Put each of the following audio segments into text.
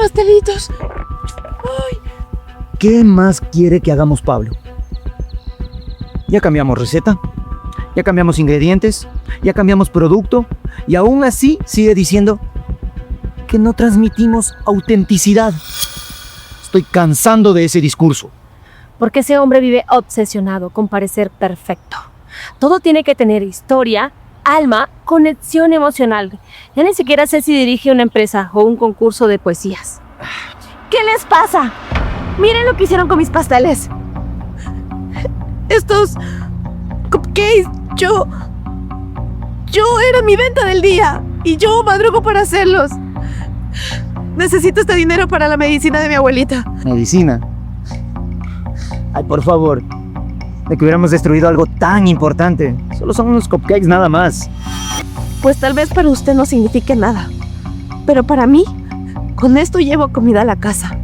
pastelitos. Ay. ¿Qué más quiere que hagamos, Pablo? Ya cambiamos receta, ya cambiamos ingredientes, ya cambiamos producto y aún así sigue diciendo que no transmitimos autenticidad. Estoy cansando de ese discurso. Porque ese hombre vive obsesionado con parecer perfecto. Todo tiene que tener historia, alma, conexión emocional. Ya ni siquiera sé si dirige una empresa o un concurso de poesías. ¿Qué les pasa? Miren lo que hicieron con mis pasteles. Estos cupcakes, yo era mi venta del día y yo madrugo para hacerlos. Necesito este dinero para la medicina de mi abuelita. ¿Medicina? Ay, por favor. De que hubiéramos destruido algo tan importante. Solo son unos cupcakes nada más. Pues tal vez para usted no signifique nada. Pero para mí, con esto llevo comida a la casa.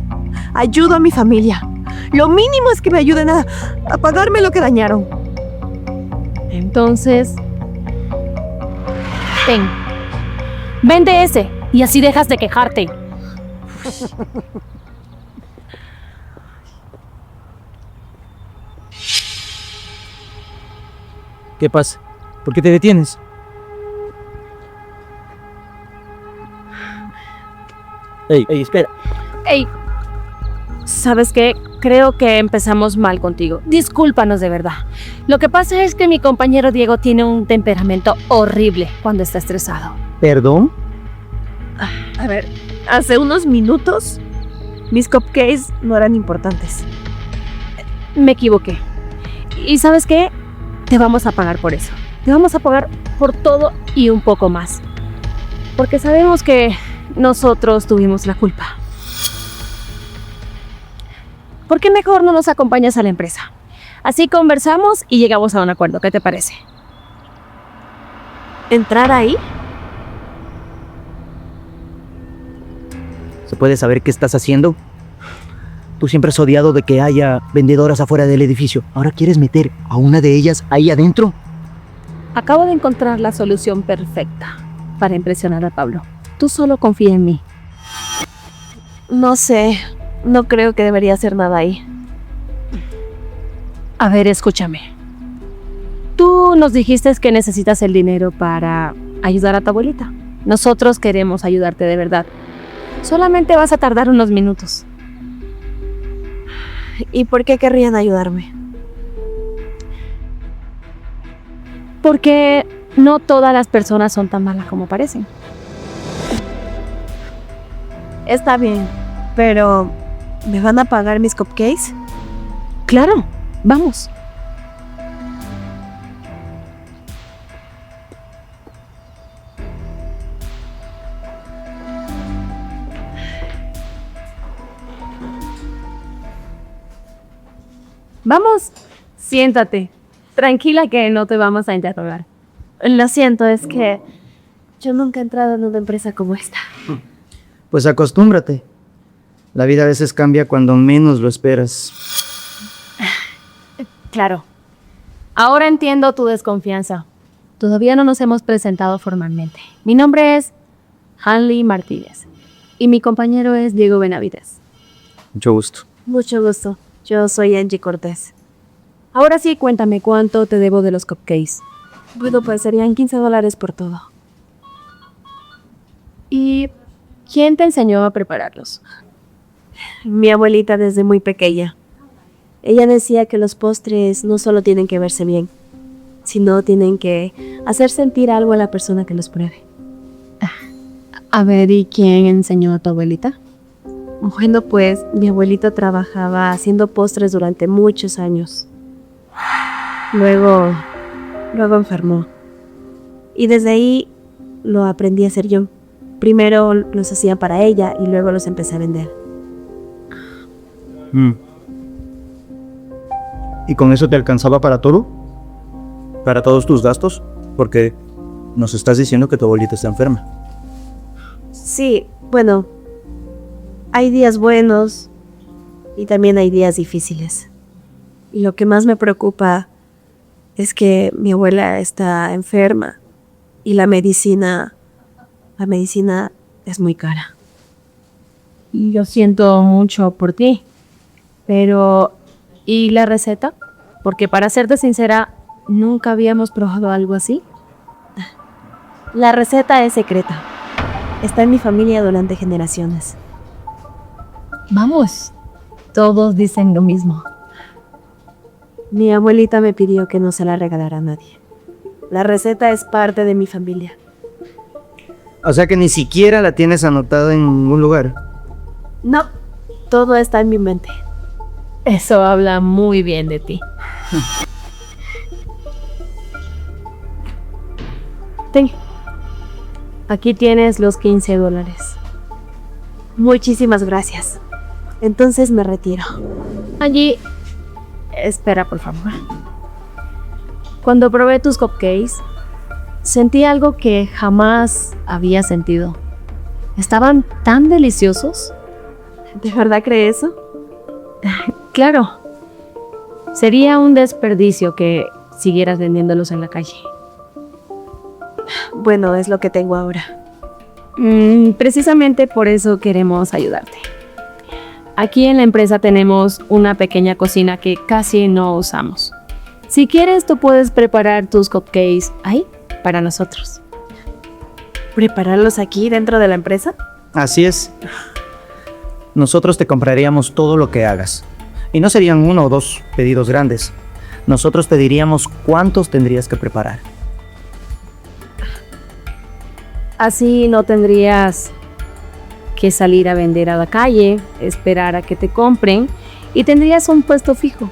Ayudo a mi familia. Lo mínimo es que me ayuden a pagarme lo que dañaron. Entonces, vende ese y así dejas de quejarte. ¿Qué pasa? ¿Por qué te detienes? Ey, espera. Ey, ¿sabes qué? Creo que empezamos mal contigo. Discúlpanos de verdad. Lo que pasa es que mi compañero Diego tiene un temperamento horrible cuando está estresado. ¿Perdón? A ver, hace unos minutos mis cupcakes no eran importantes. Me equivoqué. ¿Y sabes qué? Te vamos a pagar por eso. Te vamos a pagar por todo y un poco más. Porque sabemos que nosotros tuvimos la culpa. ¿Por qué mejor no nos acompañas a la empresa? Así conversamos y llegamos a un acuerdo. ¿Qué te parece? ¿Entrar ahí? ¿Se puede saber qué estás haciendo? Tú siempre has odiado de que haya vendedoras afuera del edificio. ¿Ahora quieres meter a una de ellas ahí adentro? Acabo de encontrar la solución perfecta para impresionar a Pablo. Tú solo confía en mí. No sé, no creo que debería hacer nada ahí. A ver, escúchame. Tú nos dijiste que necesitas el dinero para ayudar a tu abuelita. Nosotros queremos ayudarte de verdad. Solamente vas a tardar unos minutos. ¿Y por qué querrían ayudarme? Porque no todas las personas son tan malas como parecen. Está bien, pero ¿me van a pagar mis cupcakes? Claro, vamos. Vamos, siéntate. Tranquila que no te vamos a interrogar. Lo siento, es que yo nunca he entrado en una empresa como esta. Pues acostúmbrate. La vida a veces cambia cuando menos lo esperas. Claro. Ahora entiendo tu desconfianza. Todavía no nos hemos presentado formalmente. Mi nombre es Hanley Martínez y mi compañero es Diego Benavides. Mucho gusto. Mucho gusto. Yo soy Angie Cortés. Ahora sí, cuéntame cuánto te debo de los cupcakes. Bueno, pues serían $15 por todo. ¿Y quién te enseñó a prepararlos? Mi abuelita desde muy pequeña. Ella decía que los postres no solo tienen que verse bien, sino tienen que hacer sentir algo a la persona que los pruebe. A ver, ¿y quién enseñó a tu abuelita? Bueno, pues mi abuelita trabajaba haciendo postres durante muchos años. Luego enfermó. Y desde ahí lo aprendí a hacer yo. Primero los hacía para ella y luego los empecé a vender. ¿Y con eso te alcanzaba para todo? ¿Para todos tus gastos? Porque nos estás diciendo que tu abuelita está enferma. Sí, bueno, hay días buenos y también hay días difíciles. Y lo que más me preocupa es que mi abuela está enferma y la medicina es muy cara. Yo siento mucho por ti. Pero, ¿y la receta? Porque para serte sincera, nunca habíamos probado algo así. La receta es secreta. Está en mi familia durante generaciones. Vamos, todos dicen lo mismo. Mi abuelita me pidió que no se la regalara a nadie. La receta es parte de mi familia. O sea que ni siquiera la tienes anotada en ningún lugar. No, todo está en mi mente. Eso habla muy bien de ti. Ten, Aquí tienes los $15. muchísimas gracias. Entonces me retiro. Allí, espera por favor. Cuando probé tus cupcakes, sentí algo que jamás había sentido. Estaban tan deliciosos. ¿De verdad crees eso? Claro, sería un desperdicio que siguieras vendiéndolos en la calle. Bueno, es lo que tengo ahora. Precisamente por eso queremos ayudarte. Aquí en la empresa tenemos una pequeña cocina que casi no usamos. Si quieres, tú puedes preparar tus cupcakes ahí para nosotros. ¿Prepararlos aquí dentro de la empresa? Así es. Nosotros te compraríamos todo lo que hagas. Y no serían 1 o 2 pedidos grandes. Nosotros te diríamos cuántos tendrías que preparar. Así no tendrías que salir a vender a la calle, esperar a que te compren y tendrías un puesto fijo.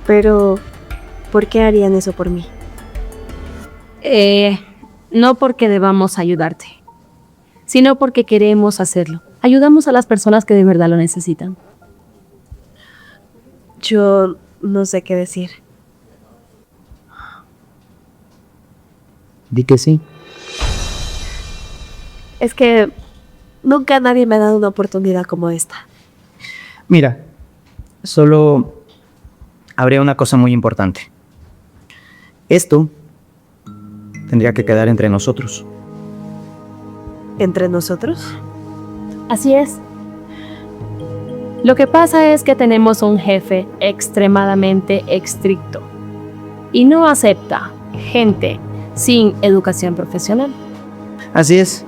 Pero, ¿por qué harían eso por mí? No porque debamos ayudarte, sino porque queremos hacerlo. Ayudamos a las personas que de verdad lo necesitan. Yo no sé qué decir. Di que sí. Es que nunca nadie me ha dado una oportunidad como esta. Mira, solo habría una cosa muy importante. Esto tendría que quedar entre nosotros. ¿Entre nosotros? Así es. Lo que pasa es que tenemos un jefe extremadamente estricto y no acepta gente sin educación profesional. Así es.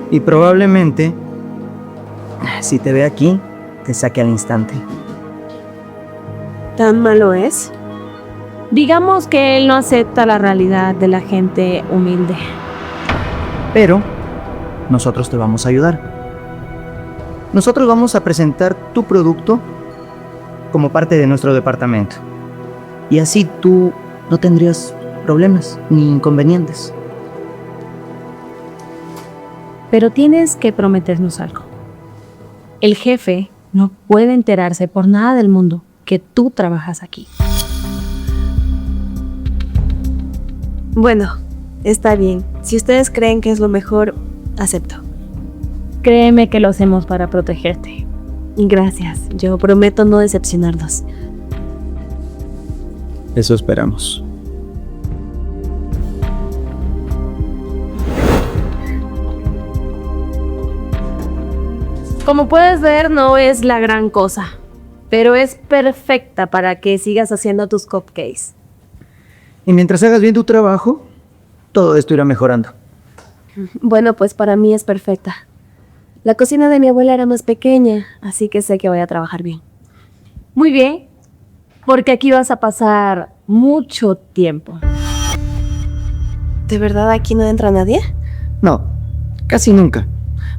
Y probablemente, si te ve aquí, te saque al instante. ¿Tan malo es? Digamos que él no acepta la realidad de la gente humilde. Pero nosotros te vamos a ayudar. Nosotros vamos a presentar tu producto como parte de nuestro departamento. Y así tú no tendrías problemas ni inconvenientes. Pero tienes que prometernos algo. El jefe no puede enterarse por nada del mundo que tú trabajas aquí. Bueno, está bien. Si ustedes creen que es lo mejor, acepto. Créeme que lo hacemos para protegerte. Gracias. Yo prometo no decepcionarlos. Eso esperamos. Como puedes ver, no es la gran cosa, pero es perfecta para que sigas haciendo tus cupcakes. Y mientras hagas bien tu trabajo, todo esto irá mejorando. Bueno, pues para mí es perfecta. La cocina de mi abuela era más pequeña, así que sé que voy a trabajar bien. Muy bien, porque aquí vas a pasar mucho tiempo. ¿De verdad aquí no entra nadie? No, casi nunca.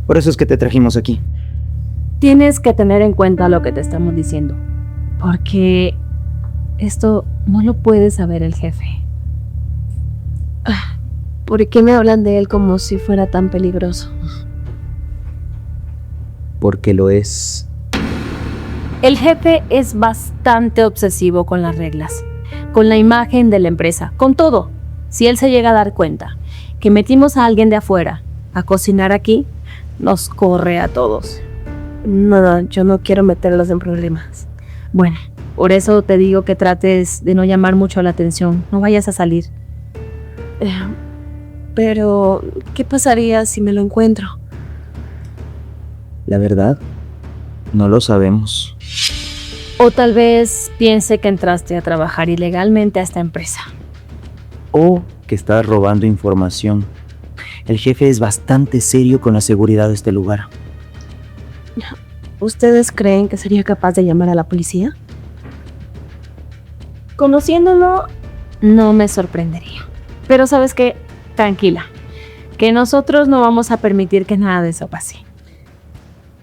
Por eso es que te trajimos aquí. Tienes que tener en cuenta lo que te estamos diciendo, porque esto no lo puede saber el jefe. ¿Por qué me hablan de él como si fuera tan peligroso? Porque lo es. El jefe es bastante obsesivo con las reglas, con la imagen de la empresa, con todo. Si él se llega a dar cuenta que metimos a alguien de afuera a cocinar aquí, nos corre a todos. No, yo no quiero meterlos en problemas. Bueno, por eso te digo que trates de no llamar mucho la atención, no vayas a salir. Pero, ¿qué pasaría si me lo encuentro? La verdad, no lo sabemos. O tal vez piense que entraste a trabajar ilegalmente a esta empresa. O que estás robando información. El jefe es bastante serio con la seguridad de este lugar. ¿Ustedes creen que sería capaz de llamar a la policía? Conociéndolo, no me sorprendería. Pero ¿sabes qué? Tranquila, que nosotros no vamos a permitir que nada de eso pase.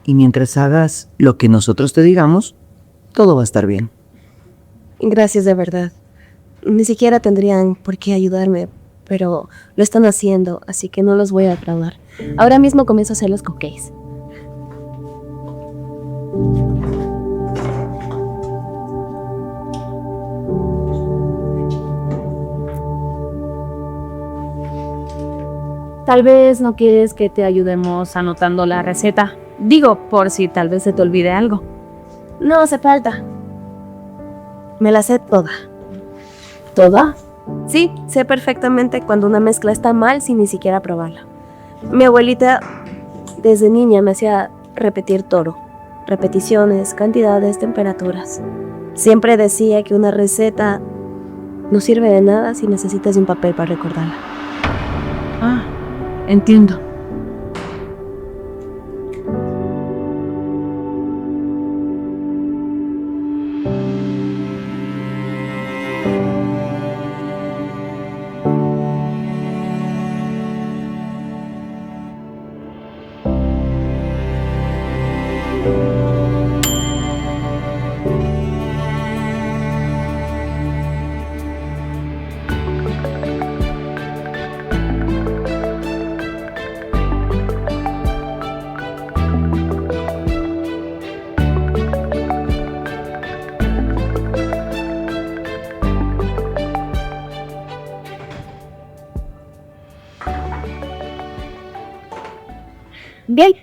Y mientras hagas lo que nosotros te digamos, todo va a estar bien. Gracias de verdad. Ni siquiera tendrían por qué ayudarme, pero lo están haciendo, así que no los voy a defraudar. Ahora mismo comienzo a hacer los cupcakes. Tal vez no quieres que te ayudemos anotando la receta. Digo, por si tal vez se te olvide algo. No hace falta. Me la sé toda. ¿Toda? Sí, sé perfectamente cuando una mezcla está mal sin ni siquiera probarla. Mi abuelita desde niña me hacía repetir todo. Repeticiones, cantidades, temperaturas. Siempre decía que una receta no sirve de nada si necesitas de un papel para recordarla. Ah, entiendo. Bien.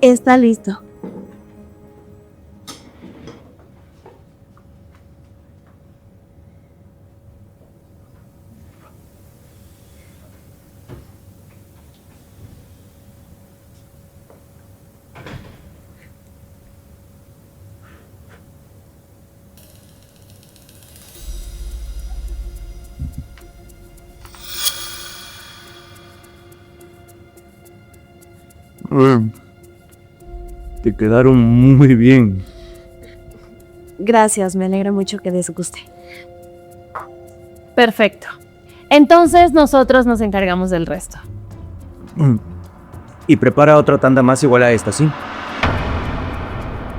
Está listo. Te quedaron muy bien. Gracias, me alegra mucho que les guste. Perfecto. Entonces nosotros nos encargamos del resto. Y prepara otra tanda más igual a esta, ¿sí?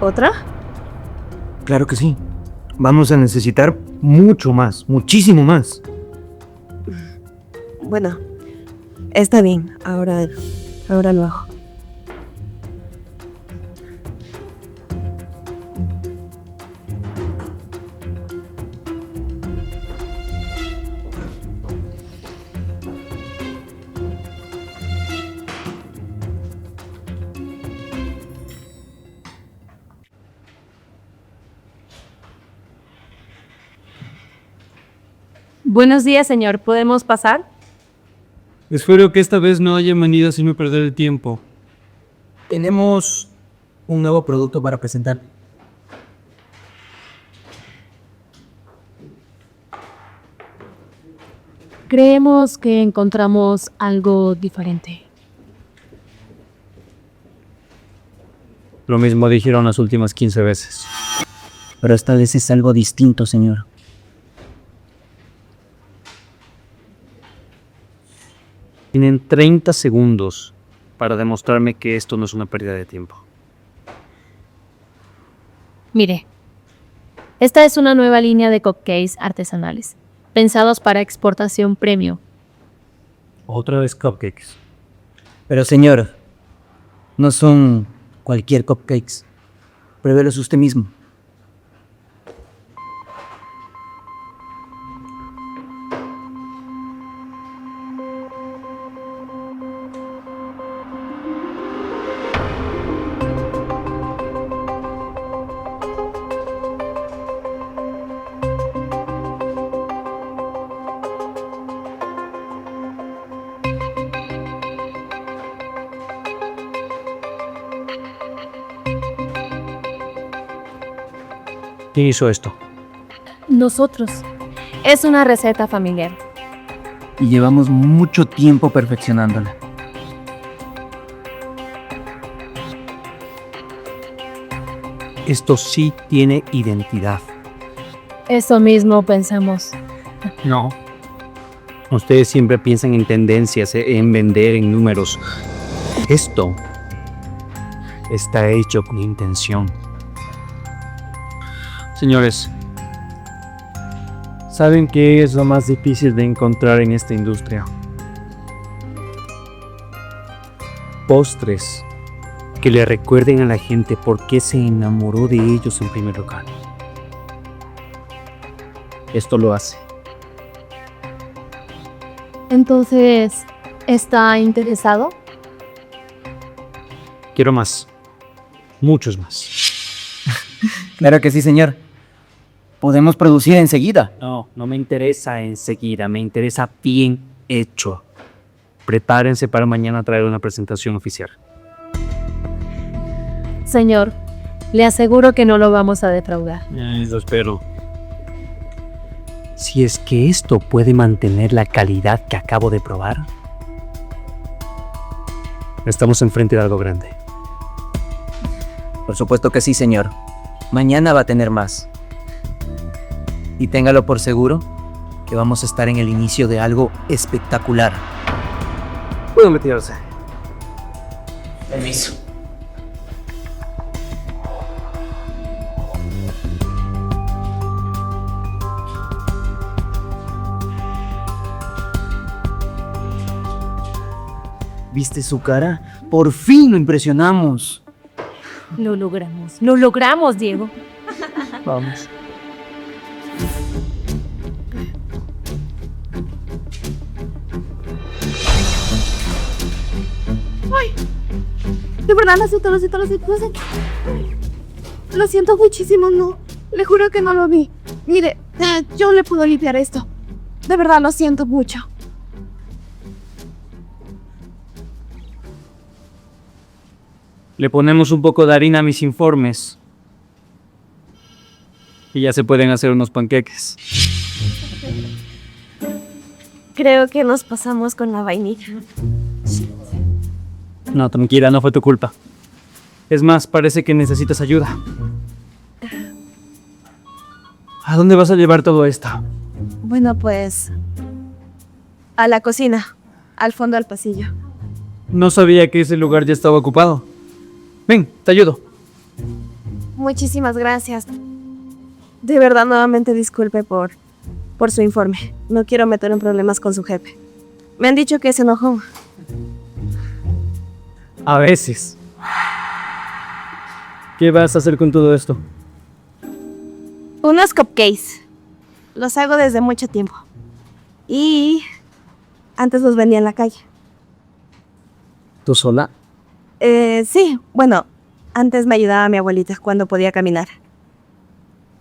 ¿Otra? Claro que sí. Vamos a necesitar mucho más, muchísimo más. Bueno, está bien. Ahora lo hago. Buenos días, señor. ¿Podemos pasar? Espero que esta vez no haya venido sin perder el tiempo. Tenemos un nuevo producto para presentar. Creemos que encontramos algo diferente. Lo mismo dijeron las últimas 15 veces. Pero esta vez es algo distinto, señor. Tienen 30 segundos para demostrarme que esto no es una pérdida de tiempo. Mire, esta es una nueva línea de cupcakes artesanales, pensados para exportación premium. Otra vez cupcakes. Pero señor, no son cualquier cupcakes. Pruébelos usted mismo. ¿Quién hizo esto? Nosotros. Es una receta familiar. Y llevamos mucho tiempo perfeccionándola. Esto sí tiene identidad. Eso mismo pensamos. No. Ustedes siempre piensan en tendencias, en vender, en números. Esto está hecho con intención. Señores, ¿saben qué es lo más difícil de encontrar en esta industria? Postres que le recuerden a la gente por qué se enamoró de ellos en primer lugar. Esto lo hace. Entonces, ¿está interesado? Quiero más. Muchos más. Claro que sí, señor. Podemos producir enseguida. No, no me interesa enseguida, me interesa bien hecho. Prepárense para mañana traer una presentación oficial. Señor, le aseguro que no lo vamos a defraudar. Lo espero. Si es que esto puede mantener la calidad que acabo de probar, estamos enfrente de algo grande. Por supuesto que sí, señor. Mañana va a tener más. Y téngalo por seguro que vamos a estar en el inicio de algo espectacular. Pueden retirarse. Permiso. ¿Viste su cara? Por fin lo impresionamos. Lo logramos, Diego. Vamos. De verdad, lo siento. Lo siento muchísimo, no. Le juro que no lo vi. Mire, yo le puedo limpiar esto. De verdad, lo siento mucho. Le ponemos un poco de harina a mis informes. Y ya se pueden hacer unos panqueques. Creo que nos pasamos con la vainilla. No, tranquila, no fue tu culpa. Es más, parece que necesitas ayuda. ¿A dónde vas a llevar todo esto? Bueno, pues... a la cocina. Al fondo del pasillo. No sabía que ese lugar ya estaba ocupado. Ven, te ayudo. Muchísimas gracias. De verdad, nuevamente disculpe por su informe. No quiero meter en problemas con su jefe. Me han dicho que se enojó. A veces. ¿Qué vas a hacer con todo esto? Unos cupcakes. Los hago desde mucho tiempo. Y antes los vendía en la calle. ¿Tú sola? Sí, bueno, antes me ayudaba mi abuelita cuando podía caminar.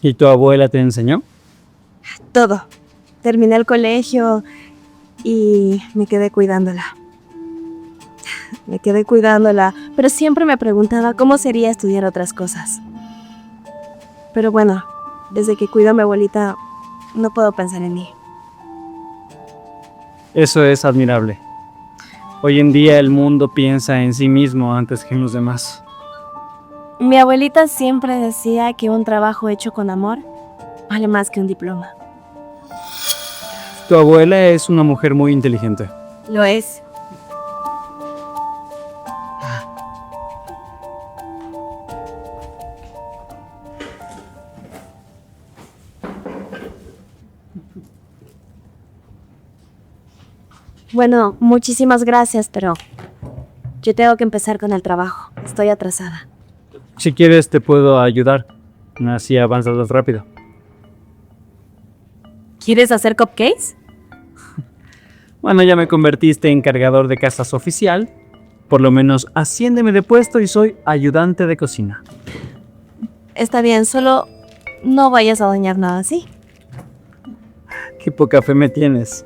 ¿Y tu abuela te enseñó? Todo. Terminé el colegio y me quedé cuidándola. Pero siempre me preguntaba cómo sería estudiar otras cosas. Pero bueno, desde que cuido a mi abuelita, no puedo pensar en mí. Eso es admirable. Hoy en día el mundo piensa en sí mismo antes que en los demás. Mi abuelita siempre decía que un trabajo hecho con amor vale más que un diploma. Tu abuela es una mujer muy inteligente. Lo es. Bueno, muchísimas gracias, pero yo tengo que empezar con el trabajo. Estoy atrasada. Si quieres te puedo ayudar. Así avanzas más rápido. ¿Quieres hacer cupcakes? Bueno, ya me convertiste en cargador de casas oficial. Por lo menos asciéndeme de puesto y soy ayudante de cocina. Está bien, solo no vayas a dañar nada, ¿sí? Qué poca fe me tienes.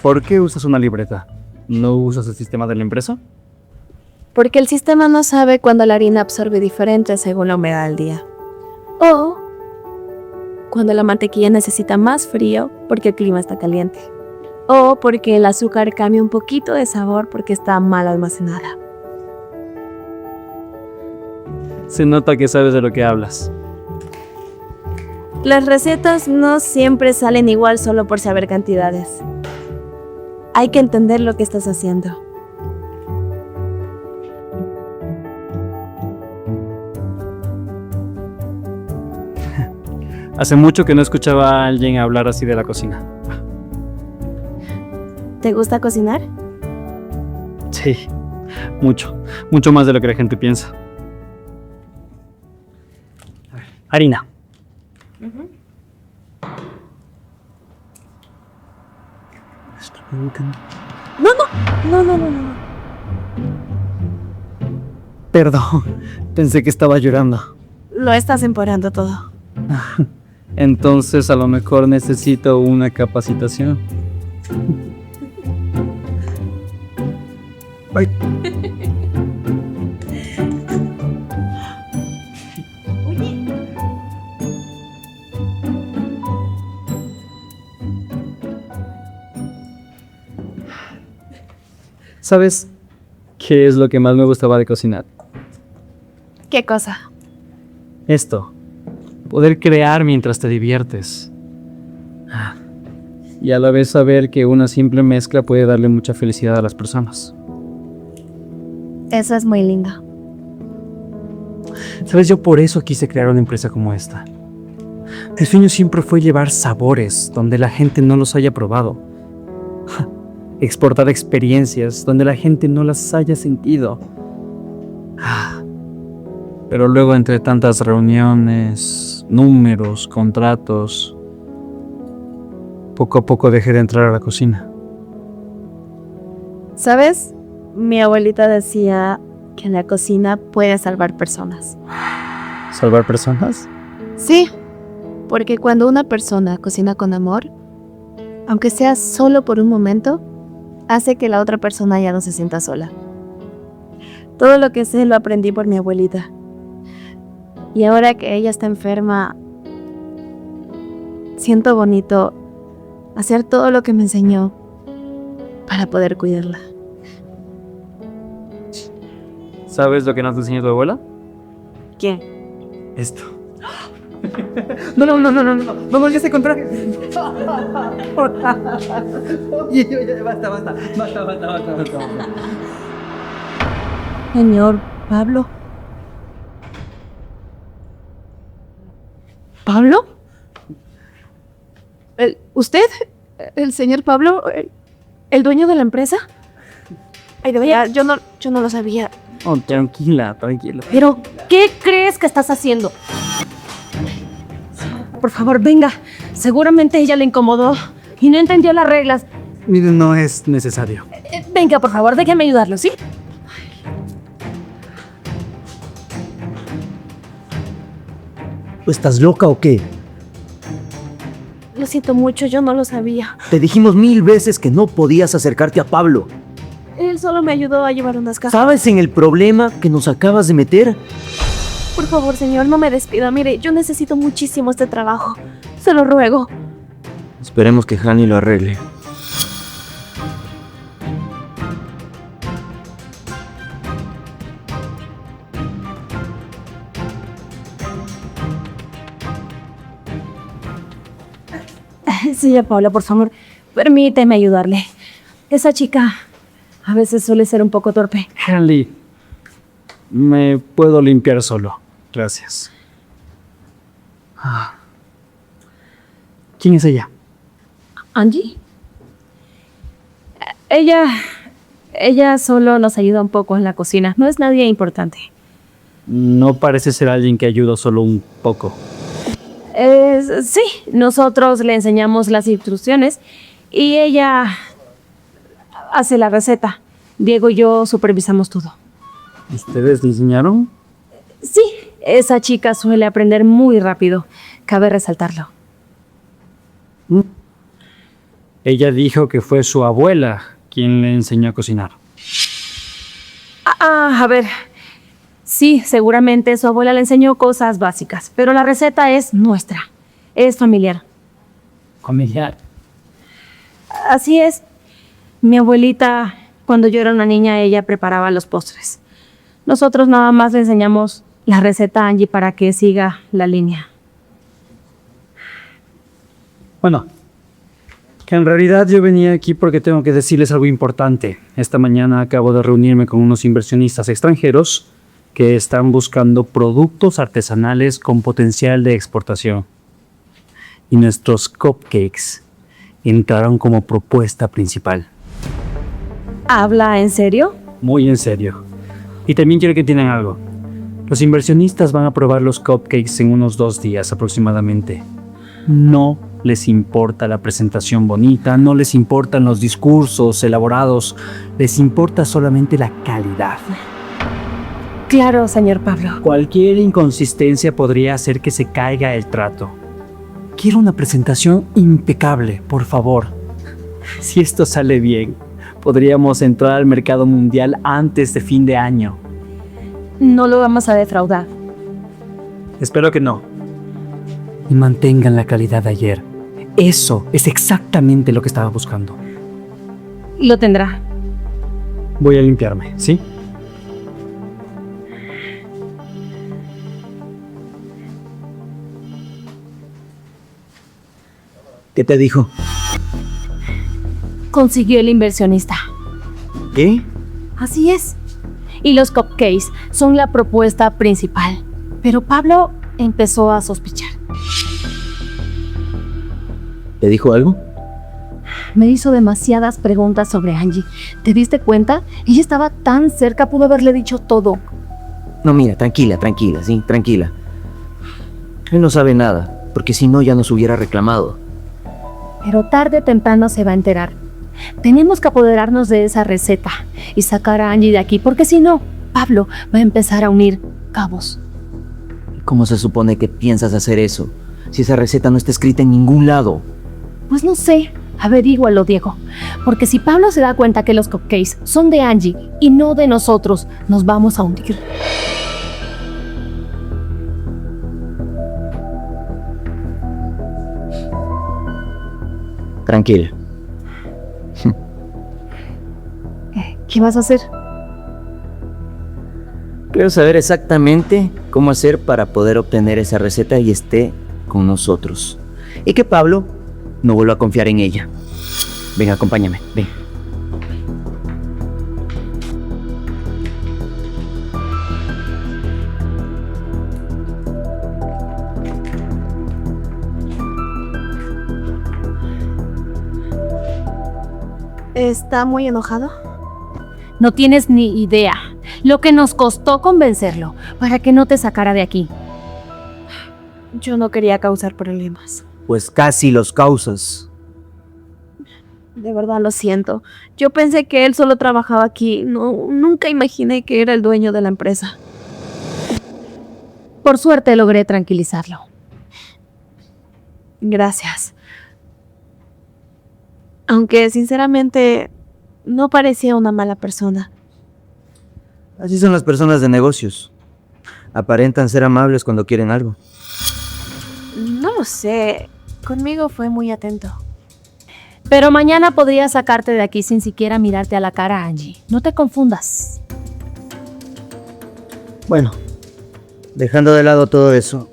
¿Por qué usas una libreta? ¿No usas el sistema de la empresa? Porque el sistema no sabe cuándo la harina absorbe diferente según la humedad del día. O cuando la mantequilla necesita más frío porque el clima está caliente. O porque el azúcar cambia un poquito de sabor porque está mal almacenada. Se nota que sabes de lo que hablas. Las recetas no siempre salen igual solo por saber cantidades. Hay que entender lo que estás haciendo. Hace mucho que no escuchaba a alguien hablar así de la cocina. ¿Te gusta cocinar? Sí, mucho. Mucho más de lo que la gente piensa. Harina. No. Perdón, pensé que estaba llorando. Lo estás empeorando todo. Entonces a lo mejor necesito una capacitación. Ay. ¿Sabes qué es lo que más me gustaba de cocinar? ¿Qué cosa? Esto. Poder crear mientras te diviertes. Y a la vez saber que una simple mezcla puede darle mucha felicidad a las personas. Eso es muy lindo. ¿Sabes? Yo por eso quise crear una empresa como esta. El sueño siempre fue llevar sabores donde la gente no los haya probado. Exportar experiencias donde la gente no las haya sentido. Pero luego entre tantas reuniones, números, contratos, poco a poco dejé de entrar a la cocina. ¿Sabes? Mi abuelita decía que en la cocina puede salvar personas. ¿Salvar personas? Sí, porque cuando una persona cocina con amor, aunque sea solo por un momento, hace que la otra persona ya no se sienta sola. Todo lo que sé lo aprendí por mi abuelita. Y ahora que ella está enferma, siento bonito hacer todo lo que me enseñó para poder cuidarla. ¿Sabes lo que nos enseñó tu abuela? ¿Quién? Esto. No, ya se contraje. Basta. Señor Pablo. ¿Pablo? ¿Usted? ¿El señor Pablo? ¿El dueño de la empresa? Ay, de verdad, yo no lo sabía. Oh, tranquila. Pero, ¿qué crees que estás haciendo? Por favor, venga. Seguramente ella le incomodó y no entendió las reglas. Mire, no es necesario. Venga, por favor, déjame ayudarlo, ¿sí? ¿Tú estás loca o qué? Lo siento mucho, yo no lo sabía. Te dijimos 1000 veces que no podías acercarte a Pablo. Él solo me ayudó a llevar unas cajas. ¿Sabes en el problema que nos acabas de meter? Por favor, señor, no me despida. Mire, yo necesito muchísimo este trabajo. Se lo ruego. Esperemos que Hani lo arregle. Señor Paula, por favor, permíteme ayudarle. Esa chica a veces suele ser un poco torpe. Hanley, Me puedo limpiar solo. Gracias. ¿Quién es ella? ¿Angie? Ella solo nos ayuda un poco en la cocina. No es nadie importante. No parece ser alguien que ayuda solo un poco. Sí, nosotros le enseñamos las instrucciones y ella hace la receta. Diego y yo supervisamos todo. ¿Ustedes diseñaron? Sí, esa chica suele aprender muy rápido. Cabe resaltarlo. Ella dijo que fue su abuela quien le enseñó a cocinar. A ver. Sí, seguramente su abuela le enseñó cosas básicas, pero la receta es nuestra. Es familiar. ¿Familiar? Así es. Mi abuelita, cuando yo era una niña, ella preparaba los postres. Nosotros nada más le enseñamos la receta a Angie para que siga la línea. Bueno, que en realidad yo venía aquí porque tengo que decirles algo importante. Esta mañana acabo de reunirme con unos inversionistas extranjeros que están buscando productos artesanales con potencial de exportación. Y nuestros cupcakes entraron como propuesta principal. ¿Habla en serio? Muy en serio. Y también quiero que entiendan algo. Los inversionistas van a probar los cupcakes en unos 2 días aproximadamente. No les importa la presentación bonita, no les importan los discursos elaborados, les importa solamente la calidad. Claro, señor Pablo. Cualquier inconsistencia podría hacer que se caiga el trato. Quiero una presentación impecable, por favor. Si esto sale bien, podríamos entrar al mercado mundial antes de fin de año. No lo vamos a defraudar. Espero que no. Y mantengan la calidad de ayer. Eso es exactamente lo que estaba buscando. Lo tendrá. Voy a limpiarme, ¿sí? ¿Qué te dijo? Consiguió el inversionista. ¿Qué? Así es. Y los cupcakes son la propuesta principal. Pero Pablo empezó a sospechar. ¿Te dijo algo? Me hizo demasiadas preguntas sobre Angie. ¿Te diste cuenta? Ella estaba tan cerca, pudo haberle dicho todo. No, mira, tranquila, sí, tranquila. Él no sabe nada, porque si no ya nos hubiera reclamado. Pero tarde o temprano se va a enterar. Tenemos que apoderarnos de esa receta y sacar a Angie de aquí, porque si no, Pablo va a empezar a unir cabos. ¿Cómo se supone que piensas hacer eso? Si esa receta no está escrita en ningún lado. Pues no sé, averígualo, Diego. Porque si Pablo se da cuenta que los cupcakes son de Angie y no de nosotros, nos vamos a hundir. Tranquila. ¿Qué vas a hacer? Quiero saber exactamente cómo hacer para poder obtener esa receta y esté con nosotros. Y que Pablo no vuelva a confiar en ella. Ven, acompáñame, ven. ¿Está muy enojado? No tienes ni idea lo que nos costó convencerlo para que no te sacara de aquí. Yo no quería causar problemas. Pues casi los causas. De verdad lo siento. Yo pensé que él solo trabajaba aquí. Nunca imaginé que era el dueño de la empresa. Por suerte logré tranquilizarlo. Gracias. Aunque sinceramente no parecía una mala persona. Así son las personas de negocios. Aparentan ser amables cuando quieren algo. No lo sé. Conmigo fue muy atento. Pero mañana podría sacarte de aquí sin siquiera mirarte a la cara, Angie. No te confundas. Bueno, dejando de lado todo eso,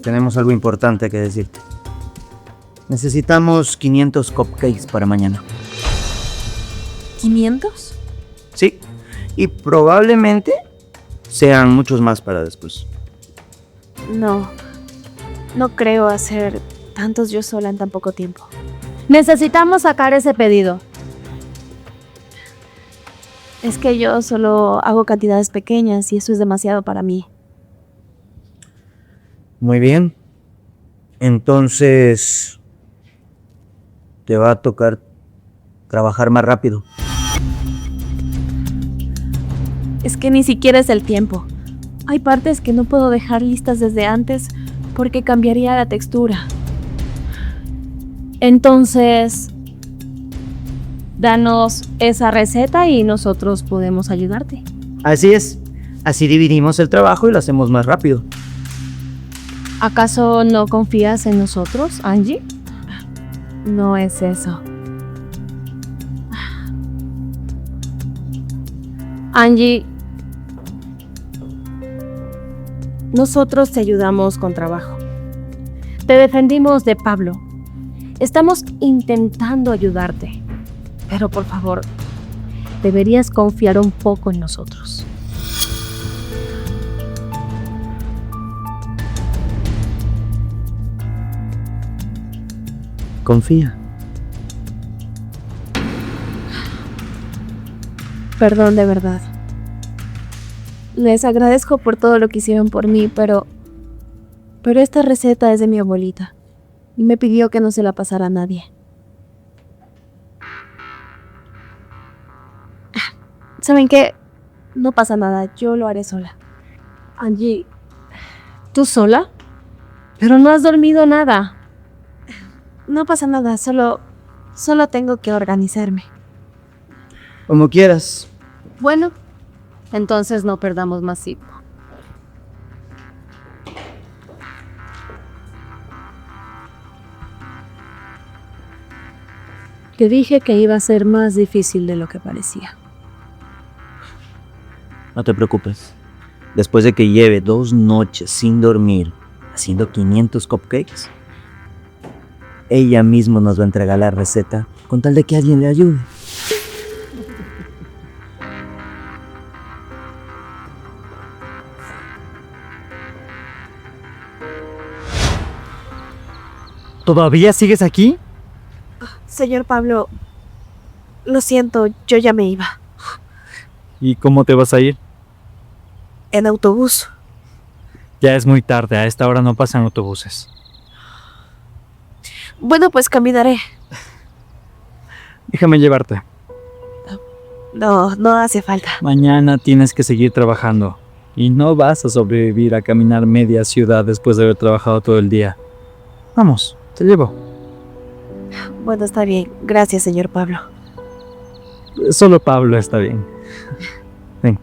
tenemos algo importante que decirte. Necesitamos 500 cupcakes para mañana. ¿500? Sí, y probablemente sean muchos más para después. No, no creo hacer tantos yo sola en tan poco tiempo. Necesitamos sacar ese pedido. Es que yo solo hago cantidades pequeñas y eso es demasiado para mí. Muy bien. Entonces, te va a tocar trabajar más rápido. Es que ni siquiera es el tiempo. Hay partes que no puedo dejar listas desde antes porque cambiaría la textura. Entonces, danos esa receta y nosotros podemos ayudarte. Así es. Así dividimos el trabajo y lo hacemos más rápido. ¿Acaso no confías en nosotros, Angie? No es eso. Angie, nosotros te ayudamos con trabajo. Te defendimos de Pablo. Estamos intentando ayudarte. Pero por favor, deberías confiar un poco en nosotros. Confía. Perdón, de verdad. Les agradezco por todo lo que hicieron por mí, pero esta receta es de mi abuelita y me pidió que no se la pasara a nadie. ¿Saben qué? No pasa nada, yo lo haré sola. Angie, ¿tú sola? Pero no has dormido nada. No pasa nada, solo tengo que organizarme. Como quieras. Bueno, entonces no perdamos más tiempo. Te dije que iba a ser más difícil de lo que parecía. No te preocupes. Después de que lleve 2 noches sin dormir haciendo 500 cupcakes, ella misma nos va a entregar la receta con tal de que alguien le ayude. ¿Todavía sigues aquí? Señor Pablo, lo siento, yo ya me iba. ¿Y cómo te vas a ir? En autobús. Ya es muy tarde, a esta hora no pasan autobuses. Bueno, pues caminaré. Déjame llevarte. No hace falta. Mañana tienes que seguir trabajando. Y no vas a sobrevivir a caminar media ciudad después de haber trabajado todo el día. Vamos, te llevo. Bueno, está bien. Gracias, señor Pablo. Solo Pablo está bien. Ven.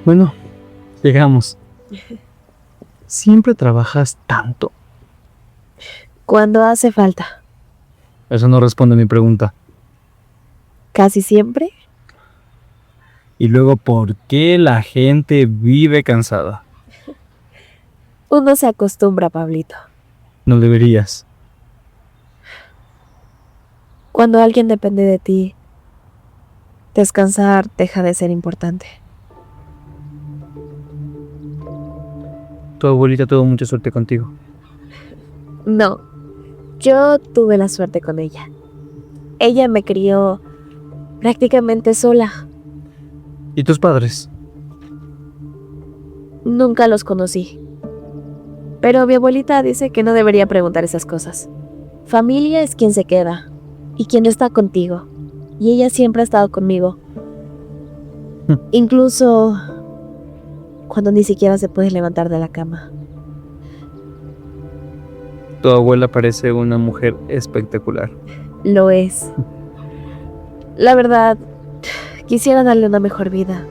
Bueno, llegamos. ¿Siempre trabajas tanto? Cuando hace falta. Eso no responde a mi pregunta. Casi siempre. Y luego, ¿por qué la gente vive cansada? Uno se acostumbra, Pablito. No deberías. Cuando alguien depende de ti, descansar deja de ser importante. Tu abuelita tuvo mucha suerte contigo. No, yo tuve la suerte con ella. Ella me crió prácticamente sola. ¿Y tus padres? Nunca los conocí. Pero mi abuelita dice que no debería preguntar esas cosas. Familia es quien se queda y quien está contigo. Y ella siempre ha estado conmigo. Incluso cuando ni siquiera se puede levantar de la cama. Tu abuela parece una mujer espectacular. Lo es. La verdad, quisiera darle una mejor vida,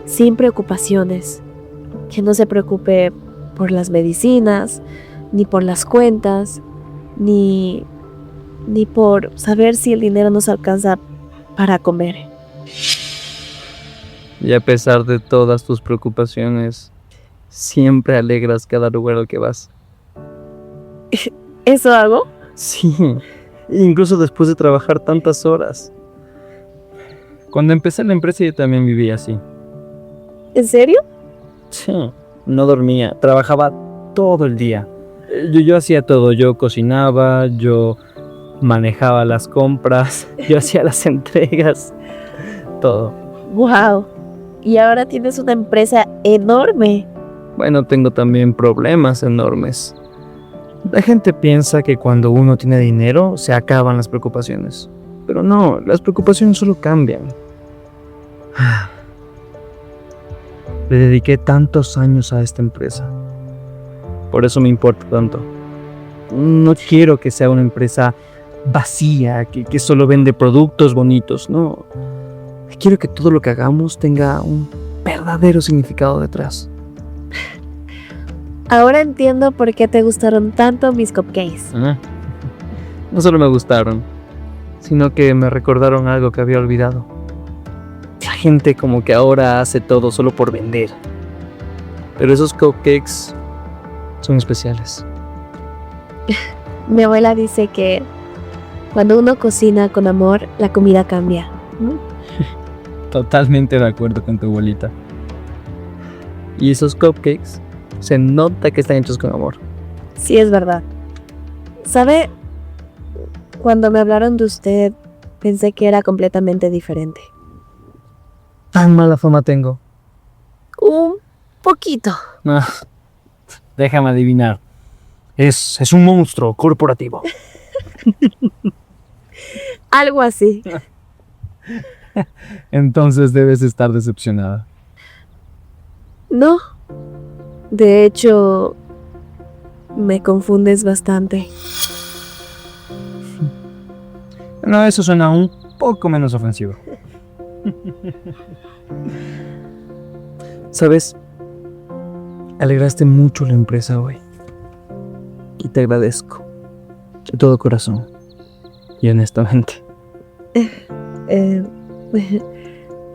sin preocupaciones, que no se preocupe por las medicinas, ni por las cuentas, ni ni por saber si el dinero nos alcanza para comer. Y a pesar de todas tus preocupaciones, siempre alegras cada lugar al que vas. ¿Eso hago? Sí, incluso después de trabajar tantas horas. Cuando empecé la empresa yo también vivía así. ¿En serio? Sí, no dormía, trabajaba todo el día. Yo hacía todo, yo cocinaba, yo manejaba las compras, yo hacía las entregas, todo. ¡Wow! Y ahora tienes una empresa enorme. Bueno, tengo también problemas enormes. La gente piensa que cuando uno tiene dinero se acaban las preocupaciones. Pero no, las preocupaciones solo cambian. Le dediqué tantos años a esta empresa. Por eso me importa tanto. No quiero que sea una empresa vacía, que solo vende productos bonitos, no. Quiero que todo lo que hagamos tenga un verdadero significado detrás. Ahora entiendo por qué te gustaron tanto mis cupcakes. No solo me gustaron, sino que me recordaron algo que había olvidado. La gente como que ahora hace todo solo por vender. Pero esos cupcakes son especiales. Mi abuela dice que cuando uno cocina con amor, la comida cambia. Totalmente de acuerdo con tu abuelita. Y esos cupcakes se nota que están hechos con amor. Sí, es verdad. ¿Sabe? Cuando me hablaron de usted, pensé que era completamente diferente. Tan mala fama tengo. Un poquito. Déjame adivinar. Es un monstruo corporativo. Algo así. Entonces debes estar decepcionada. No. De hecho, me confundes bastante. No, eso suena un poco menos ofensivo. ¿Sabes? Alegraste mucho la empresa hoy. Y te agradezco. De todo corazón. Y honestamente.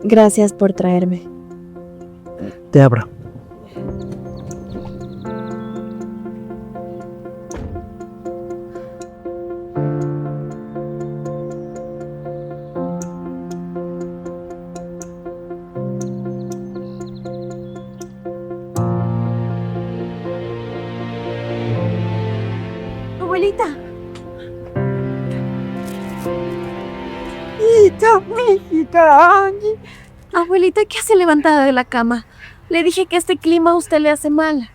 Gracias por traerme. Te abro. Abuelita. Mi hijita Angie. Abuelita, ¿qué hace levantada de la cama? Le dije que este clima a usted le hace mal.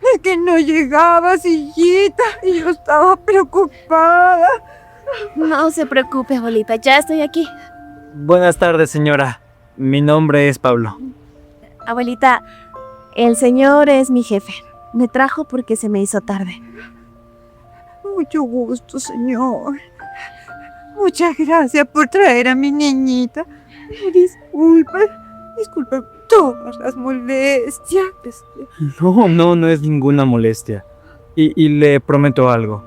Es que no llegabas, hijita, y yo estaba preocupada. No se preocupe, abuelita, ya estoy aquí. Buenas tardes, señora. Mi nombre es Pablo. Abuelita, el señor es mi jefe. Me trajo porque se me hizo tarde. Mucho gusto, señor. Muchas gracias por traer a mi niñita. Disculpe todas las molestias. No es ninguna molestia. Y le prometo algo.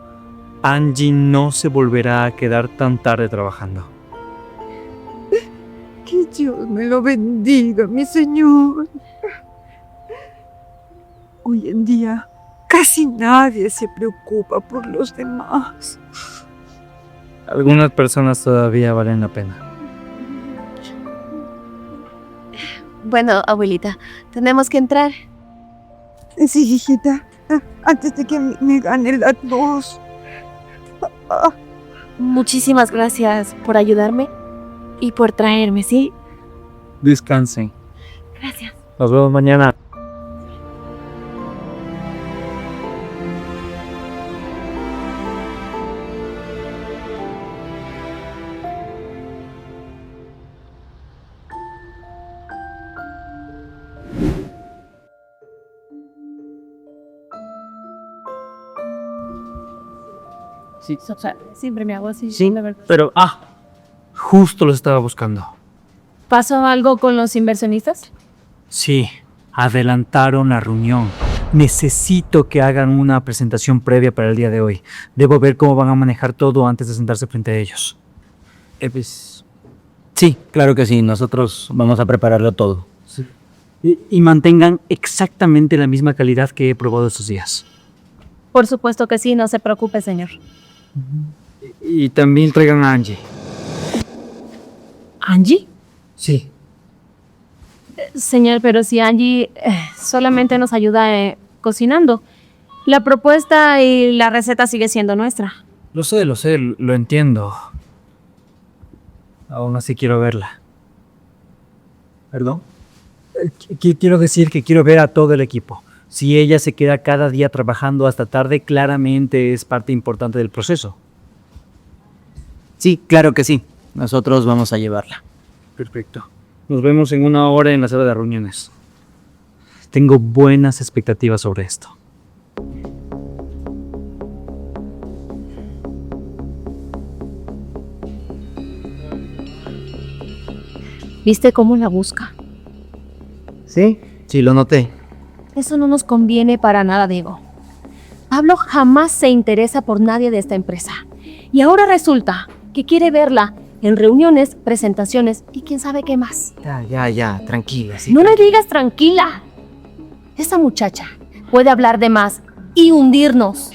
Angie no se volverá a quedar tan tarde trabajando. Que Dios me lo bendiga, mi señor. Hoy en día, casi nadie se preocupa por los demás. Algunas personas todavía valen la pena. Bueno, abuelita, tenemos que entrar. Sí, hijita, antes de que me gane la tos. Muchísimas gracias por ayudarme y por traerme, ¿sí? Descansen. Gracias. Nos vemos mañana. Sí. O sea, siempre me hago así. Sí, la verdad. pero justo los estaba buscando. ¿Pasó algo con los inversionistas? Sí, adelantaron la reunión. Necesito que hagan una presentación previa para el día de hoy. Debo ver cómo van a manejar todo antes de sentarse frente a ellos. Pues, sí, claro que sí. Nosotros vamos a prepararlo todo. Y mantengan exactamente la misma calidad que he probado estos días. Por supuesto que sí, no se preocupe, señor. Y también traigan a Angie. ¿Angie? Sí. Señor, pero si Angie solamente nos ayuda cocinando. La propuesta y la receta sigue siendo nuestra. Lo sé, lo entiendo. Aún así quiero verla. ¿Perdón? Quiero decir que quiero ver a todo el equipo. Si ella se queda cada día trabajando hasta tarde, claramente es parte importante del proceso. Sí, claro que sí. Nosotros vamos a llevarla. Perfecto. Nos vemos en 1 hora en la sala de reuniones. Tengo buenas expectativas sobre esto. ¿Viste cómo la busca? ¿Sí? Sí, lo noté. Eso no nos conviene para nada, Diego. Pablo jamás se interesa por nadie de esta empresa. Y ahora resulta que quiere verla en reuniones, presentaciones y quién sabe qué más. Ya, tranquila. Sí. No le digas tranquila. Esa muchacha puede hablar de más y hundirnos.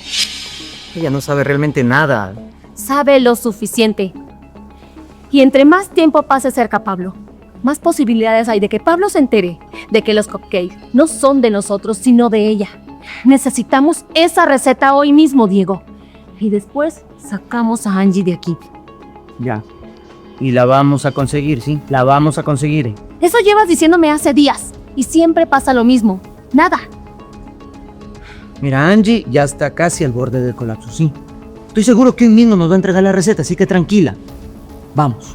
Ella no sabe realmente nada. Sabe lo suficiente. Y entre más tiempo pase cerca a Pablo, más posibilidades hay de que Pablo se entere de que los cupcakes no son de nosotros, sino de ella. Necesitamos esa receta hoy mismo, Diego. Y después sacamos a Angie de aquí. Ya. Y la vamos a conseguir, sí. La vamos a conseguir. Eso llevas diciéndome hace días. Y siempre pasa lo mismo. Nada. Mira, Angie ya está casi al borde del colapso, sí. Estoy seguro que hoy mismo nos va a entregar la receta, así que tranquila. Vamos.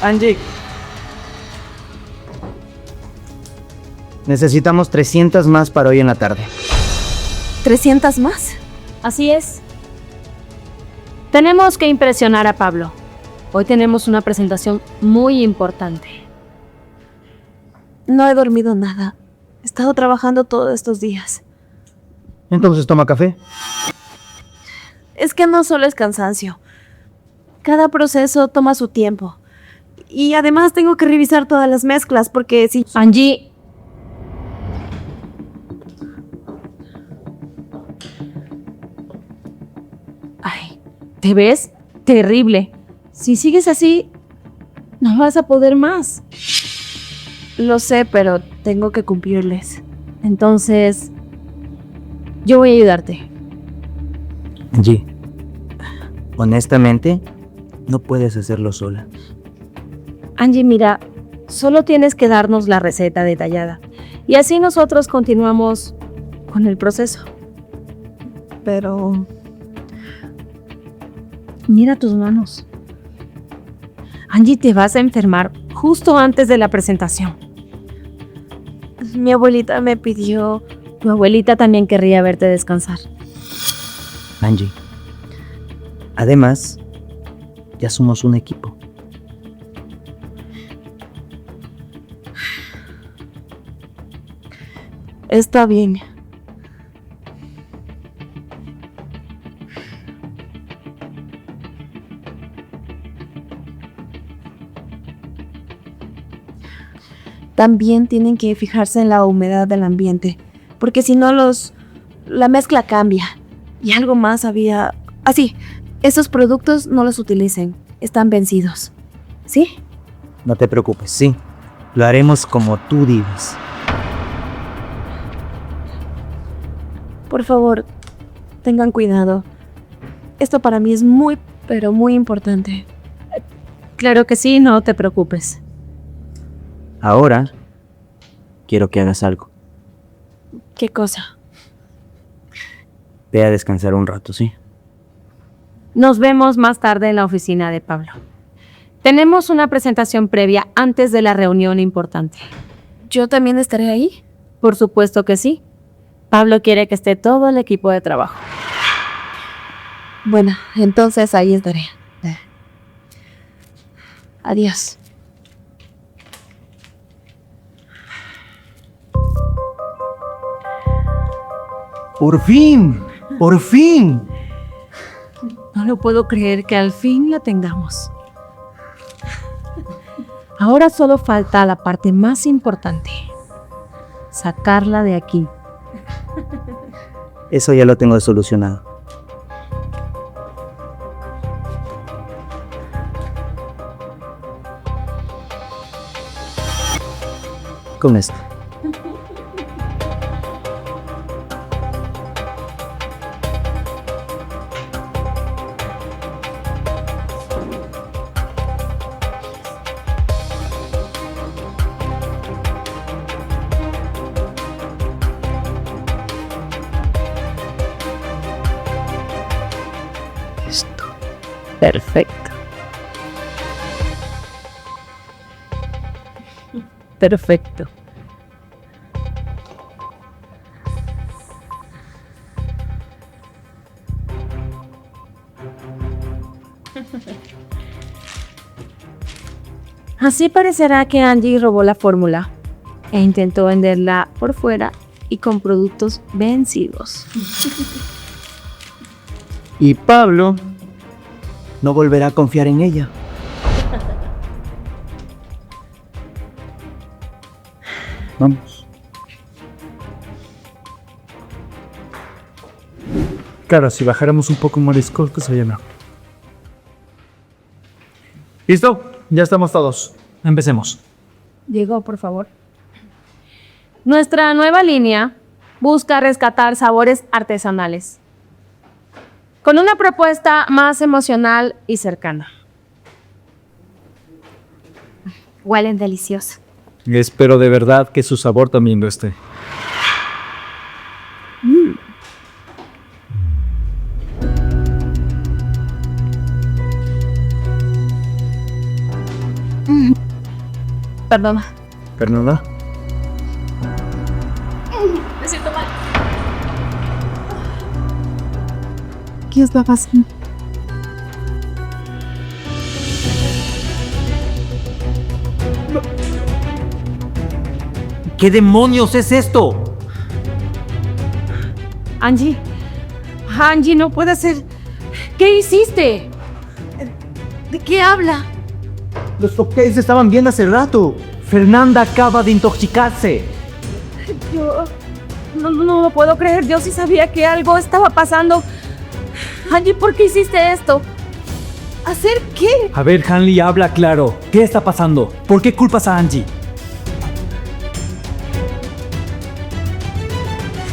Angie. Necesitamos 300 más para hoy en la tarde. ¿300 más? Así es. Tenemos que impresionar a Pablo. Hoy tenemos una presentación muy importante. No he dormido nada. He estado trabajando todos estos días. Entonces toma café. Es que no solo es cansancio. Cada proceso toma su tiempo. Y además tengo que revisar todas las mezclas porque si... Angie. Ay, ¿te ves? Terrible. Si sigues así, no vas a poder más. Lo sé, pero tengo que cumplirles. Entonces, yo voy a ayudarte. Angie, honestamente, no puedes hacerlo sola. Angie, mira, solo tienes que darnos la receta detallada. Y así nosotros continuamos con el proceso. Pero... Mira tus manos. Angie, te vas a enfermar justo antes de la presentación. mi abuelita me pidió... Tu abuelita también querría verte descansar. Angie, además, ya somos un equipo. Está bien. También tienen que fijarse en la humedad del ambiente, porque si no la mezcla cambia. Y algo más había... Así, esos productos no los utilicen, están vencidos. ¿Sí? No te preocupes, sí. Lo haremos como tú digas. Por favor, tengan cuidado. Esto para mí es muy, pero muy importante. Claro que sí, no te preocupes. Ahora, quiero que hagas algo. ¿Qué cosa? Ve a descansar un rato, ¿sí? Nos vemos más tarde en la oficina de Pablo. Tenemos una presentación previa antes de la reunión importante. ¿Yo también estaré ahí? Por supuesto que sí. Pablo quiere que esté todo el equipo de trabajo. Bueno, entonces ahí estaré. Adiós. ¡Por fin! ¡Por fin! No lo puedo creer que al fin la tengamos. Ahora solo falta la parte más importante. Sacarla de aquí. Eso ya lo tengo solucionado. Con esto. Perfecto. Perfecto. Así parecerá que Angie robó la fórmula e intentó venderla por fuera y con productos vencidos. Y Pablo no volverá a confiar en ella. Vamos. Claro, si bajáramos un poco mariscos, que sería mejor. ¿Listo? Ya estamos todos. Empecemos. Diego, por favor. Nuestra nueva línea busca rescatar sabores artesanales con una propuesta más emocional y cercana. Huelen delicioso. Espero de verdad que su sabor también lo esté. Perdona. ¿Fernanda? Me siento mal. ¿Qué está pasando? ¿Qué demonios es esto? Angie. Angie, no puede ser. ¿Qué hiciste? ¿De qué habla? Los cupcakes estaban bien hace rato. Fernanda acaba de intoxicarse. Yo no lo puedo creer. Yo sí sabía que algo estaba pasando. Angie, ¿por qué hiciste esto? ¿Hacer qué? A ver, Hanley, habla claro. ¿Qué está pasando? ¿Por qué culpas a Angie?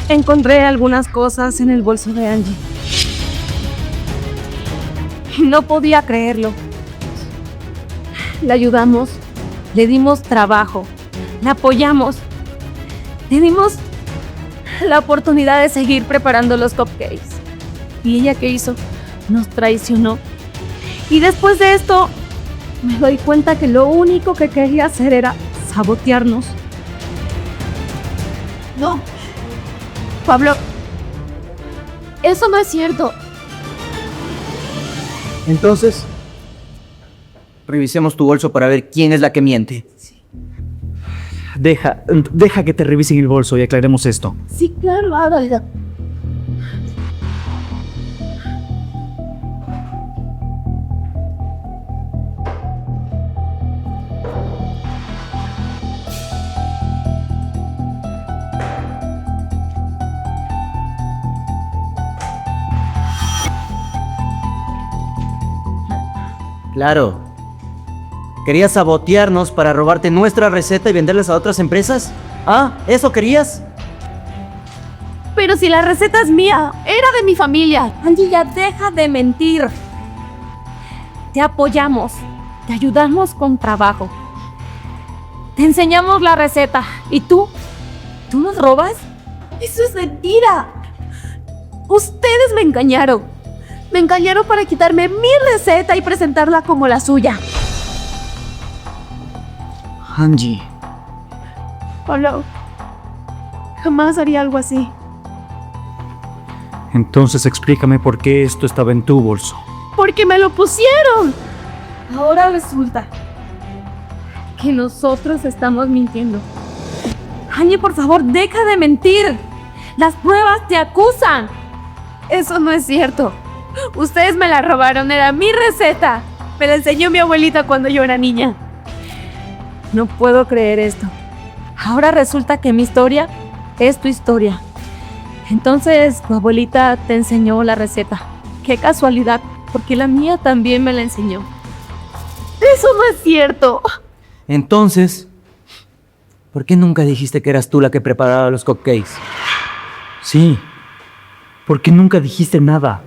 Encontré algunas cosas en el bolso de Angie. No podía creerlo. La ayudamos, le dimos trabajo, la apoyamos, le dimos la oportunidad de seguir preparando los cupcakes. ¿Y ella qué hizo? Nos traicionó. Y después de esto, me doy cuenta que lo único que quería hacer era sabotearnos. No. Pablo, eso no es cierto. Entonces, revisemos tu bolso para ver quién es la que miente. Deja que te revisen el bolso y aclaremos esto. Sí, claro, hágalo. Claro. ¿Querías sabotearnos para robarte nuestra receta y venderlas a otras empresas? ¿Ah? ¿Eso querías? Pero si la receta es mía, era de mi familia. Angie, ya deja de mentir. Te apoyamos, te ayudamos con trabajo. Te enseñamos la receta. ¿Y tú? ¿Tú nos robas? Eso es mentira. Ustedes me engañaron. Me engañaron para quitarme mi receta y presentarla como la suya. Angie, Pablo, jamás haría algo así. Entonces explícame por qué esto estaba en tu bolso. Porque me lo pusieron. Ahora resulta que nosotros estamos mintiendo. Angie, por favor, deja de mentir. Las pruebas te acusan. Eso no es cierto. Ustedes me la robaron, era mi receta. Me la enseñó mi abuelita cuando yo era niña. No puedo creer esto. Ahora resulta que mi historia es tu historia. Entonces, tu abuelita te enseñó la receta. Qué casualidad, porque la mía también me la enseñó. Eso no es cierto. entonces, ¿por qué nunca dijiste que eras tú la que preparaba los cupcakes? Sí. ¿Por qué nunca dijiste nada?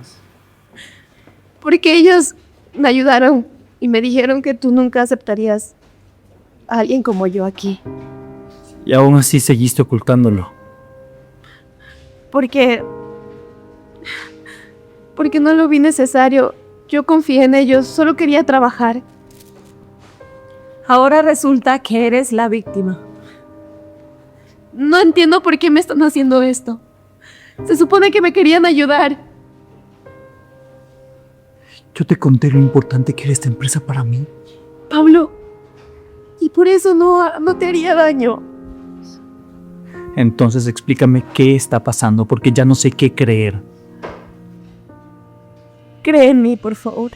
Porque ellos me ayudaron y me dijeron que tú nunca aceptarías a alguien como yo aquí. Y aún así seguiste ocultándolo. Porque no lo vi necesario. Yo confié en ellos, solo quería trabajar. Ahora resulta que eres la víctima. No entiendo por qué me están haciendo esto. Se supone que me querían ayudar. Yo te conté lo importante que era esta empresa para mí. Pablo, y por eso no te haría daño. Entonces explícame qué está pasando, porque ya no sé qué creer. Cree en mí, por favor.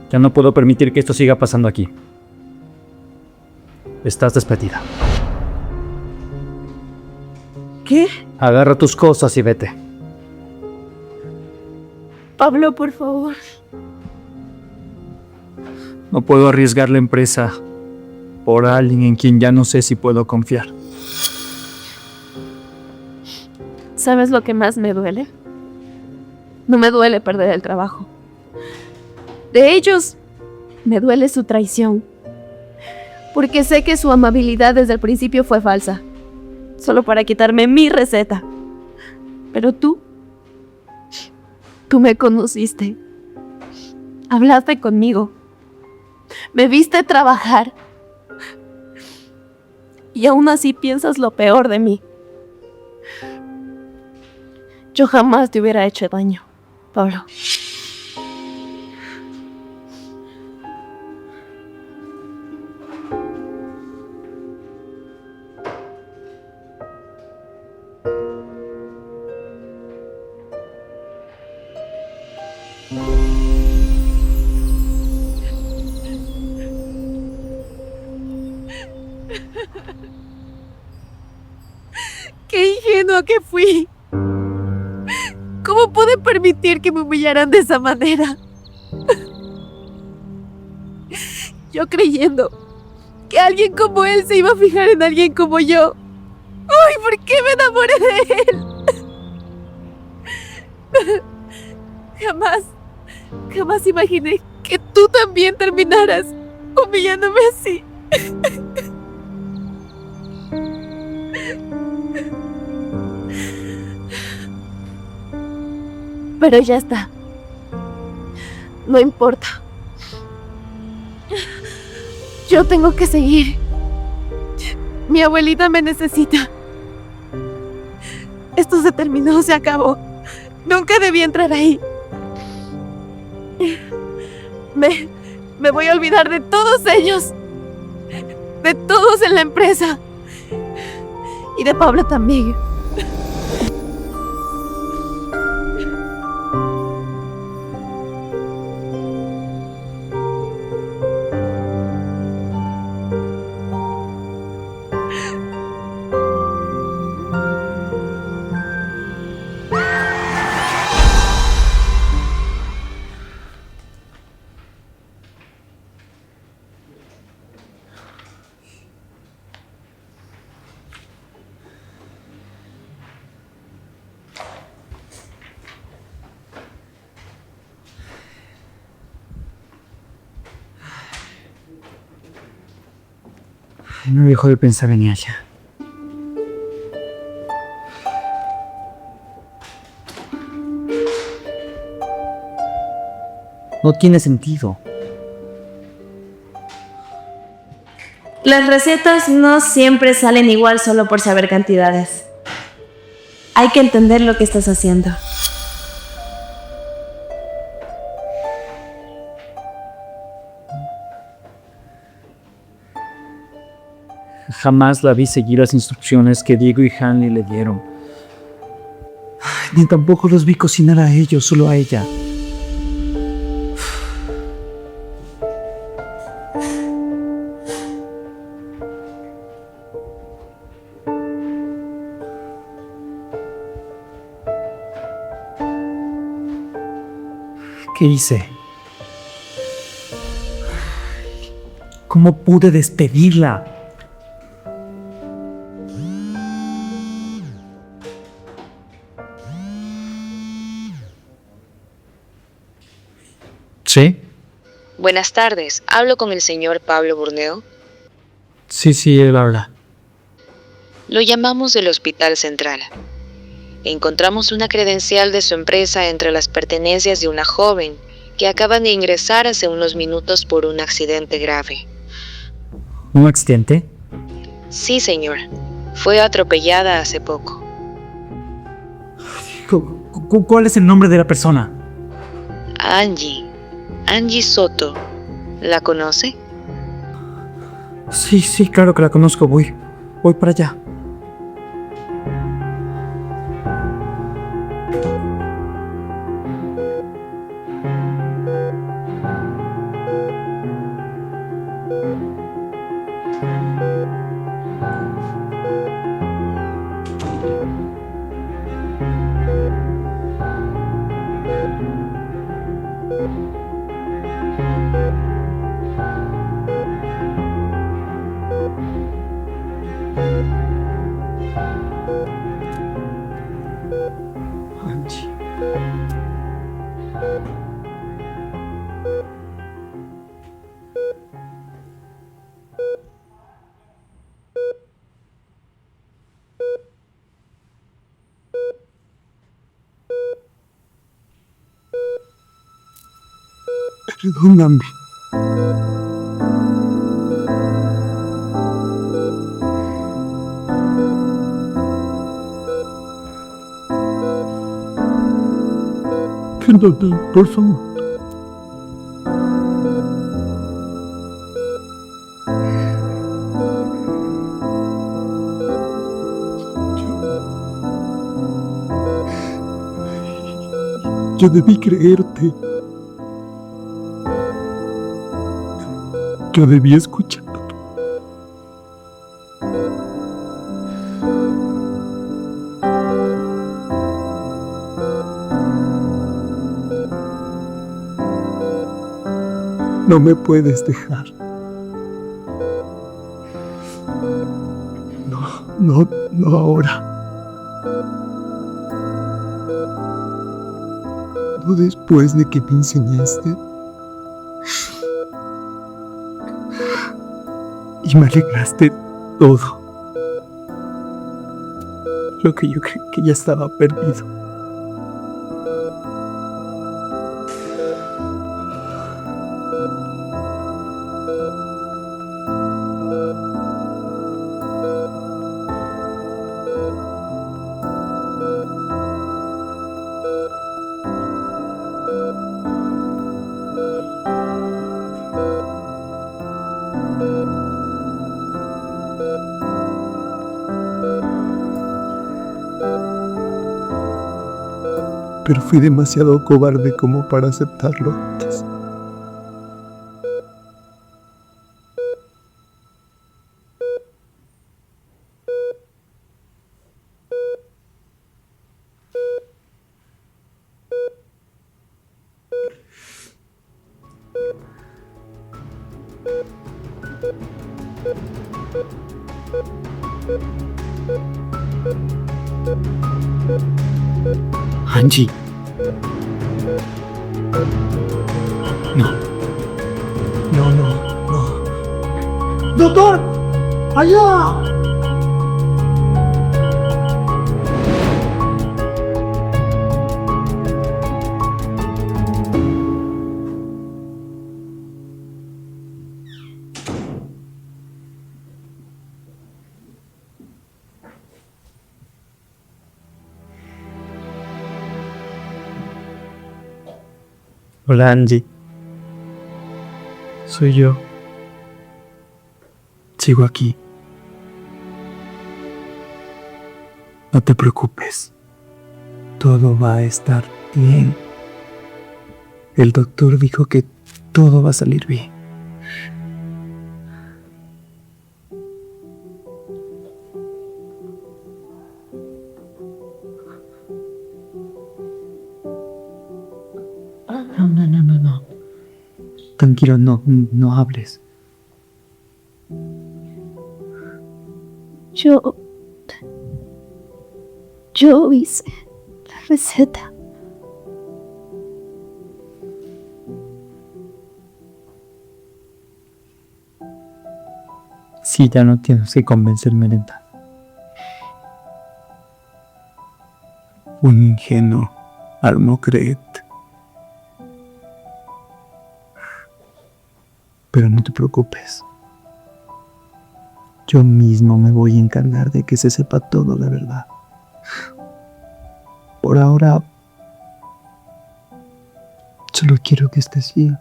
Ya no puedo permitir que esto siga pasando aquí. Estás despedida. ¿Qué? Agarra tus cosas y vete. Pablo, por favor. No puedo arriesgar la empresa por alguien en quien ya no sé si puedo confiar. ¿Sabes lo que más me duele? No me duele perder el trabajo. De ellos, me duele su traición. Porque sé que su amabilidad desde el principio fue falsa. Solo para quitarme mi receta. Pero tú me conociste. Hablaste conmigo. Me viste trabajar. Y aún así piensas lo peor de mí. Yo jamás te hubiera hecho daño, Pablo. ¡Qué ingenua que fui! ¿Cómo pude permitir que me humillaran de esa manera? Yo creyendo que alguien como él se iba a fijar en alguien como yo. ¡Ay, por qué me enamoré de él! Jamás imaginé que tú también terminaras humillándome así. Pero ya está. No importa. Yo tengo que seguir. Mi abuelita me necesita. Esto se terminó, se acabó. Nunca debí entrar ahí. Me voy a olvidar de todos ellos. De todos en la empresa. Y de Pablo también. No dejo de pensar en ella. No tiene sentido. Las recetas no siempre salen igual solo por saber cantidades. Hay que entender lo que estás haciendo. Jamás la vi seguir las instrucciones que Diego y Hanley le dieron. Ni tampoco los vi cocinar a ellos, solo a ella. ¿Qué hice? ¿Cómo pude despedirla? ¿Sí? Buenas tardes, hablo con el señor Pablo Burneo. Sí, él habla. Lo llamamos del Hospital Central. Encontramos una credencial de su empresa entre las pertenencias de una joven que acaba de ingresar hace unos minutos por un accidente grave. ¿Un accidente? Sí, señor. Fue atropellada hace poco. ¿Cuál es el nombre de la persona? Angie Soto. ¿La conoce? Sí, claro que la conozco. Voy para allá. Perdóname. Perdóname, por favor. Yo debí creerte. Yo debí escuchar. No me puedes dejar. No ahora. No después de que me enseñaste. Y me alegraste todo. Lo que yo creí que ya estaba perdido. Pero fui demasiado cobarde como para aceptarlo antes. Angie. No. ¡Doctor! ¡Allá! Hola, Angie. Soy yo. Sigo aquí. No te preocupes. Todo va a estar bien. El doctor dijo que todo va a salir bien. No. Tranquilo, no hables. Yo hice la receta. Sí, ya no tienes que convencerme, lenta. Un ingenuo al no creer. Pero no te preocupes. Yo mismo me voy a encargar de que se sepa todo la verdad. Por ahora, solo quiero que estés bien.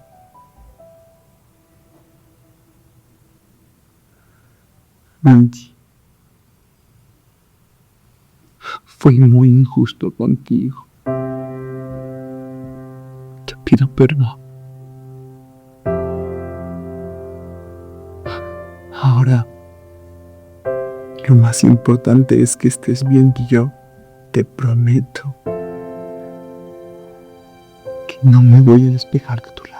Angie, fui muy injusto contigo. Te pido perdón. Ahora, lo más importante es que estés bien y yo te prometo que no me voy a despejar de tu lado.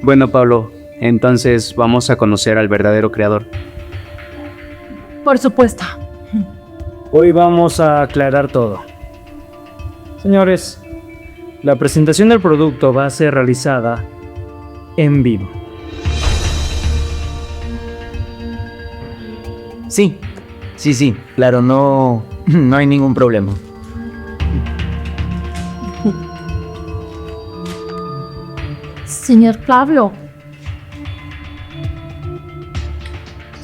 Bueno, Pablo, entonces vamos a conocer al verdadero creador. Por supuesto. Hoy vamos a aclarar todo. Señores, la presentación del producto va a ser realizada en vivo. Sí, claro, no hay ningún problema. Señor Pablo,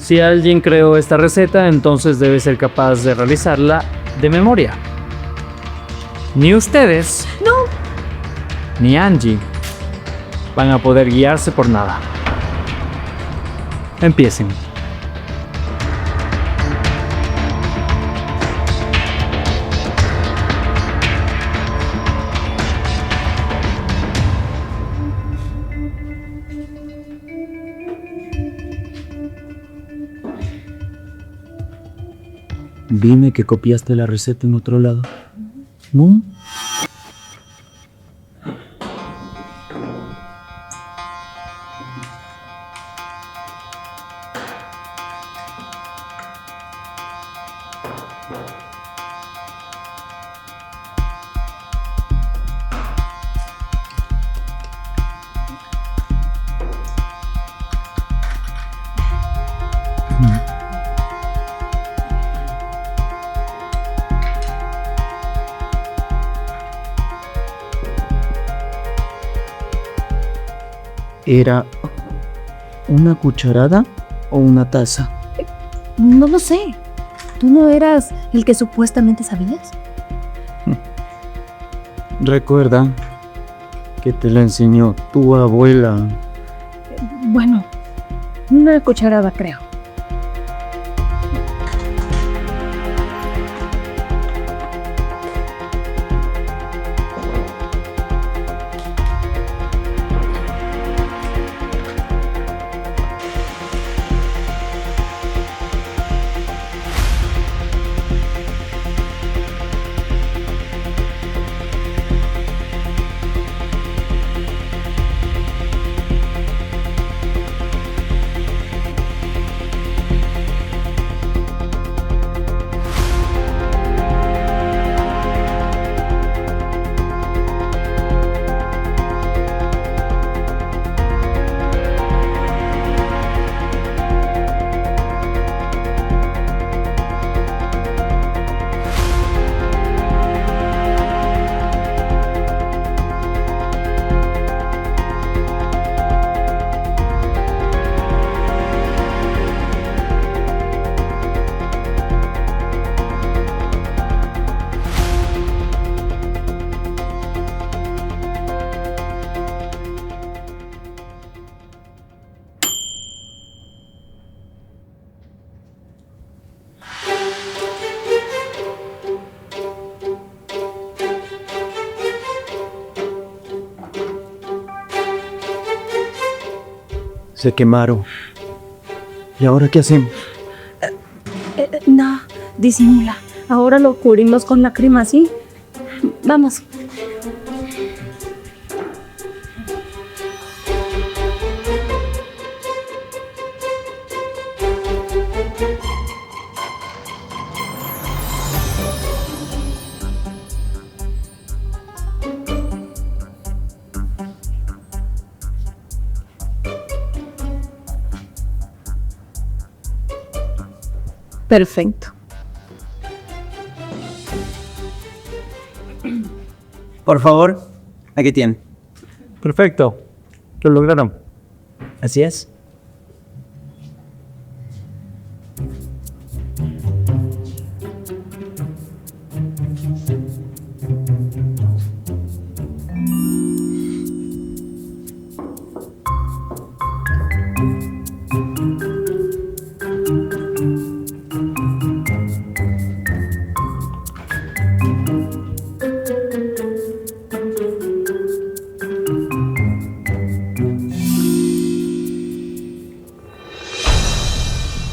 Si alguien creó esta receta, entonces debe ser capaz de realizarla de memoria. Ni ustedes, ni Angie van a poder guiarse por nada. Empiecen. Dime que copiaste la receta en otro lado. ¿No? ¿Era una cucharada o una taza? No lo sé. ¿Tú no eras el que supuestamente sabías? Recuerda que te la enseñó tu abuela. Bueno, una cucharada creo. Se quemaron. ¿Y ahora qué hacemos? No, disimula. Ahora lo cubrimos con la crema, ¿sí? Vamos. Perfecto. Por favor, aquí tienen. Perfecto. Lo lograron. Así es.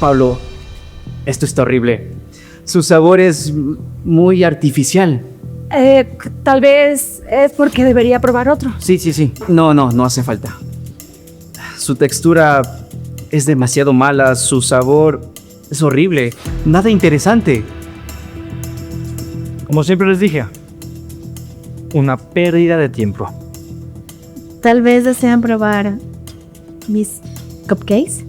Pablo, esto está horrible. Su sabor es muy artificial. Tal vez es porque debería probar otro. Sí. No hace falta. Su textura es demasiado mala, su sabor es horrible, nada interesante. Como siempre les dije, una pérdida de tiempo. Tal vez desean probar mis cupcakes.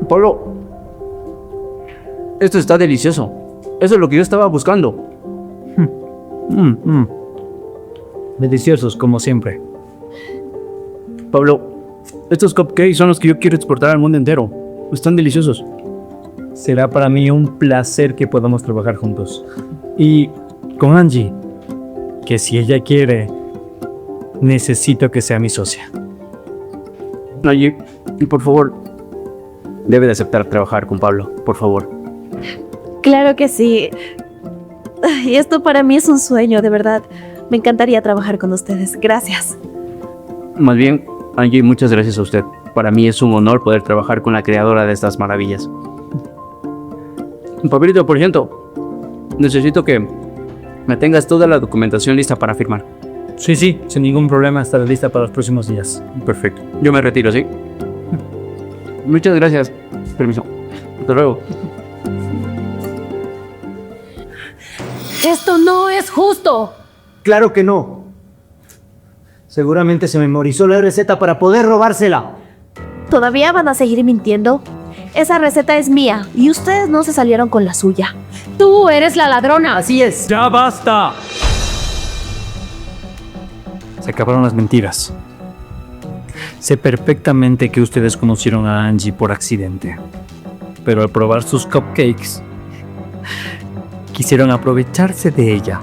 Pablo, esto está delicioso. Eso es lo que yo estaba buscando. Deliciosos, como siempre. Pablo, estos cupcakes son los que yo quiero exportar al mundo entero. Están deliciosos. Será para mí un placer que podamos trabajar juntos. Y con Angie, que si ella quiere, necesito que sea mi socia. Angie, y por favor, debe de aceptar trabajar con Pablo, por favor. Claro que sí. Y esto para mí es un sueño, de verdad. Me encantaría trabajar con ustedes. Gracias. Más bien, Angie, muchas gracias a usted. Para mí es un honor poder trabajar con la creadora de estas maravillas. Papelito, por ejemplo, necesito que me tengas toda la documentación lista para firmar. Sí, sin ningún problema, estará lista para los próximos días. Perfecto. Yo me retiro, ¿sí? Muchas gracias. Permiso. Hasta luego. Esto no es justo. Claro que no. Seguramente se memorizó la receta para poder robársela. ¿Todavía van a seguir mintiendo? Esa receta es mía y ustedes no se salieron con la suya. Tú eres la ladrona. Así es. ¡Ya basta! Se acabaron las mentiras. Sé perfectamente que ustedes conocieron a Angie por accidente. Pero al probar sus cupcakes, quisieron aprovecharse de ella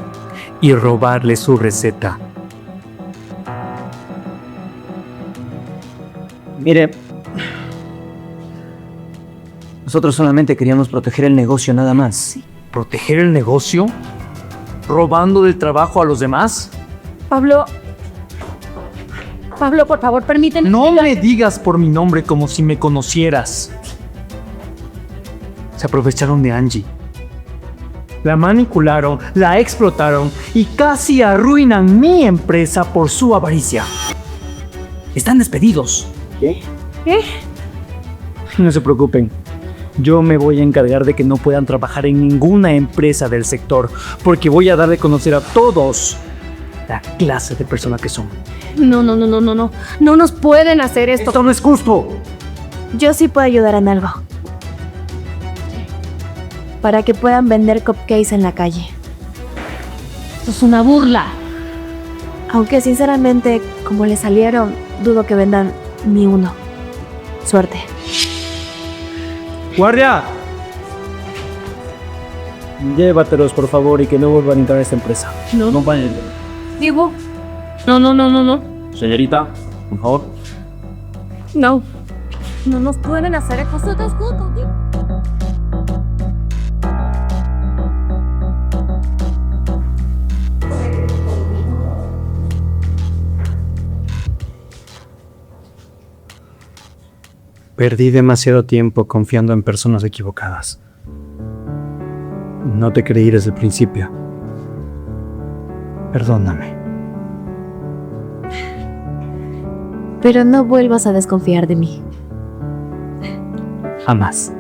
y robarle su receta. Mire, nosotros solamente queríamos proteger el negocio nada más. ¿Proteger el negocio? ¿Robando del trabajo a los demás? Pablo, por favor, permíteme. No me digas por mi nombre como si me conocieras. Se aprovecharon de Angie. La manipularon, la explotaron y casi arruinan mi empresa por su avaricia. Están despedidos. ¿Qué? No se preocupen. Yo me voy a encargar de que no puedan trabajar en ninguna empresa del sector, porque voy a dar de conocer a todos la clase de persona que son. No. No nos pueden hacer esto. ¡Esto no es justo! Yo sí puedo ayudar en algo. Para que puedan vender cupcakes en la calle. Esto es una burla. Aunque sinceramente, como le salieron, dudo que vendan ni uno. Suerte. ¡Guardia! Llévatelos, por favor, y que no vuelvan a entrar a esta empresa. No. Acompáñenme. Diego. No, no, no, no, no. Señorita, por favor. No. No nos pueden hacer cosas juntos, Diego. Perdí demasiado tiempo confiando en personas equivocadas. No te creí desde el principio. Perdóname. Pero no vuelvas a desconfiar de mí. Jamás.